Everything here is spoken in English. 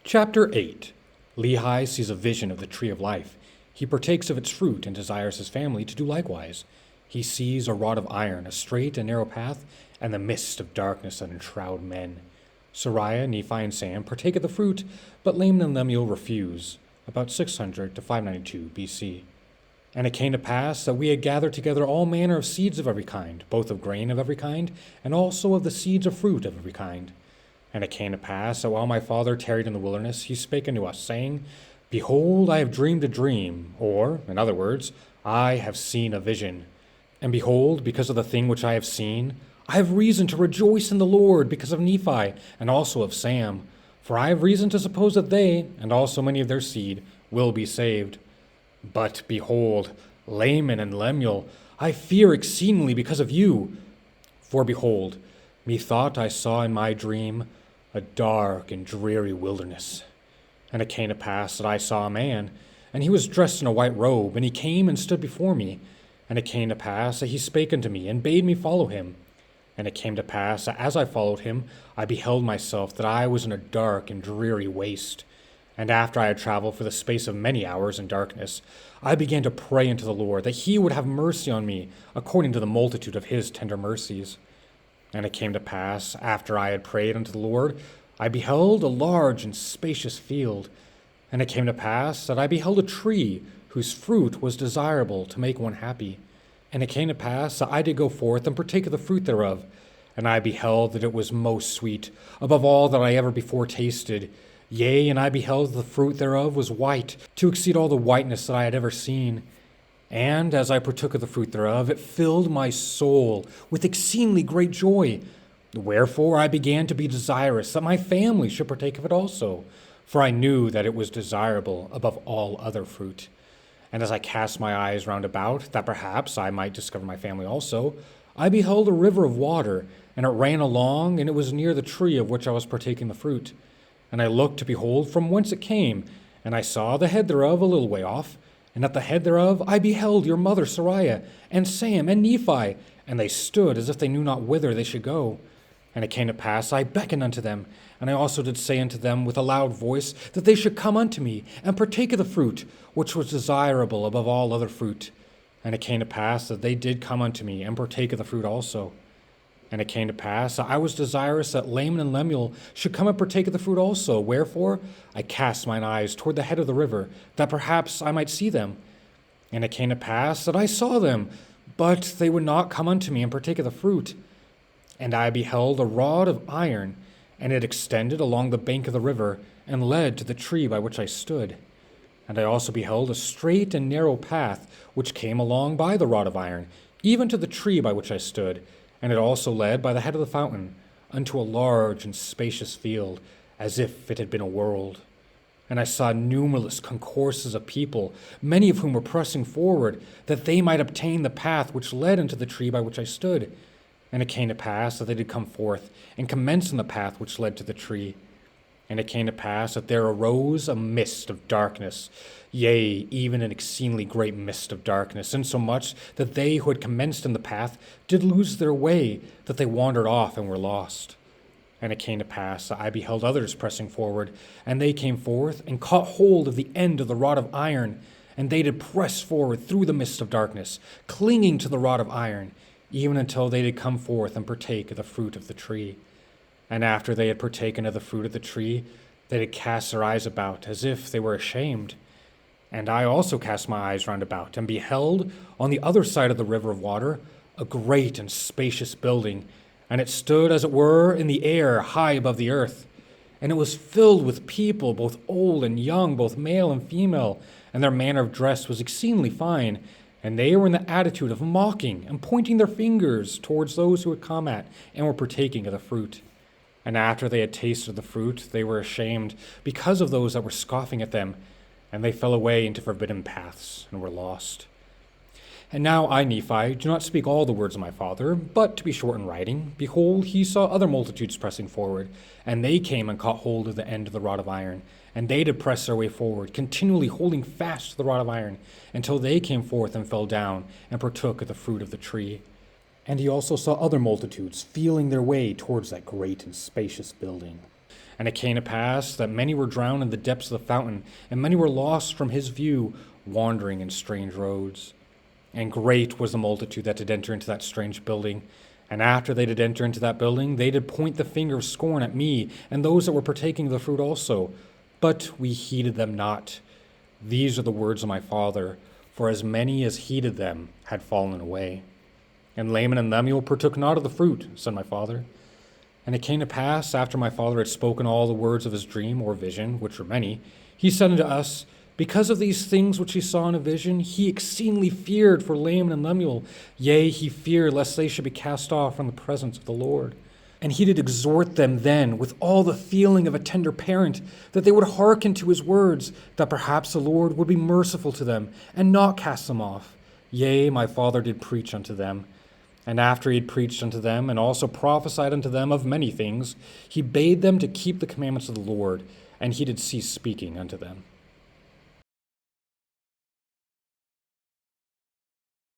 Chapter 8. Lehi sees a vision of the tree of life. He partakes of its fruit and desires his family to do likewise. He sees a rod of iron, a straight and narrow path, and the mist of darkness that enshroud men. Sariah, Nephi, and Sam partake of the fruit, but Laman and Lemuel refuse, about 600 to 592 BC. And it came to pass that we had gathered together all manner of seeds of every kind, both of grain of every kind, and also of the seeds of fruit of every kind. And it came to pass that while my father tarried in the wilderness, he spake unto us, saying, Behold, I have dreamed a dream, or, in other words, I have seen a vision. And behold, because of the thing which I have seen, I have reason to rejoice in the Lord because of Nephi, and also of Sam. For I have reason to suppose that they, and also many of their seed, will be saved. But behold, Laman and Lemuel, I fear exceedingly because of you. For behold, methought I saw in my dream a dark and dreary wilderness. And it came to pass that I saw a man, and he was dressed in a white robe, and he came and stood before me. And it came to pass that he spake unto me, and bade me follow him. And it came to pass that as I followed him, I beheld myself that I was in a dark and dreary waste. And after I had traveled for the space of many hours in darkness, I began to pray unto the Lord that he would have mercy on me, according to the multitude of his tender mercies. And it came to pass, after I had prayed unto the Lord, I beheld a large and spacious field. And it came to pass that I beheld a tree whose fruit was desirable to make one happy. And it came to pass that I did go forth and partake of the fruit thereof. And I beheld that it was most sweet, above all that I ever before tasted. Yea, and I beheld that the fruit thereof was white, to exceed all the whiteness that I had ever seen. And as I partook of the fruit thereof, it filled my soul with exceedingly great joy. Wherefore I began to be desirous that my family should partake of it also, for I knew that it was desirable above all other fruit. And as I cast my eyes round about, that perhaps I might discover my family also, I beheld a river of water, and it ran along, and it was near the tree of which I was partaking the fruit. And I looked to behold from whence it came, and I saw the head thereof a little way off. And at the head thereof I beheld your mother Sariah, and Sam, and Nephi, and they stood as if they knew not whither they should go. And it came to pass, I beckoned unto them, and I also did say unto them with a loud voice, that they should come unto me, and partake of the fruit, which was desirable above all other fruit. And it came to pass that they did come unto me, and partake of the fruit also. And it came to pass that I was desirous that Laman and Lemuel should come and partake of the fruit also. Wherefore I cast mine eyes toward the head of the river, that perhaps I might see them. And it came to pass that I saw them, but they would not come unto me and partake of the fruit. And I beheld a rod of iron, and it extended along the bank of the river, and led to the tree by which I stood. And I also beheld a straight and narrow path, which came along by the rod of iron, even to the tree by which I stood. And it also led by the head of the fountain unto a large and spacious field, as if it had been a world. And I saw numberless concourses of people, many of whom were pressing forward, that they might obtain the path which led unto the tree by which I stood. And it came to pass that they did come forth, and commence in the path which led to the tree. And it came to pass that there arose a mist of darkness, yea, even an exceedingly great mist of darkness, insomuch that they who had commenced in the path did lose their way, that they wandered off and were lost. And it came to pass that I beheld others pressing forward, and they came forth and caught hold of the end of the rod of iron, and they did press forward through the mist of darkness, clinging to the rod of iron, even until they did come forth and partake of the fruit of the tree. And after they had partaken of the fruit of the tree, they did cast their eyes about, as if they were ashamed. And I also cast my eyes round about, and beheld, on the other side of the river of water, a great and spacious building, and it stood as it were in the air, high above the earth. And it was filled with people, both old and young, both male and female, and their manner of dress was exceedingly fine. And they were in the attitude of mocking and pointing their fingers towards those who had come at and were partaking of the fruit. And after they had tasted the fruit, they were ashamed because of those that were scoffing at them, and they fell away into forbidden paths and were lost. And now I, Nephi, do not speak all the words of my father, but to be short in writing, behold, he saw other multitudes pressing forward, and they came and caught hold of the end of the rod of iron, and they did press their way forward, continually holding fast to the rod of iron, until they came forth and fell down, and partook of the fruit of the tree. And he also saw other multitudes feeling their way towards that great and spacious building. And it came to pass that many were drowned in the depths of the fountain, and many were lost from his view, wandering in strange roads. And great was the multitude that did enter into that strange building. And after they did enter into that building, they did point the finger of scorn at me, and those that were partaking of the fruit also. But we heeded them not. These are the words of my father, for as many as heeded them had fallen away. And Laman and Lemuel partook not of the fruit, said my father. And it came to pass, after my father had spoken all the words of his dream or vision, which were many, he said unto us, because of these things which he saw in a vision, he exceedingly feared for Laman and Lemuel. Yea, he feared lest they should be cast off from the presence of the Lord. And he did exhort them then with all the feeling of a tender parent, that they would hearken to his words, that perhaps the Lord would be merciful to them, and not cast them off. Yea, my father did preach unto them. And after he had preached unto them, and also prophesied unto them of many things, he bade them to keep the commandments of the Lord, and he did cease speaking unto them.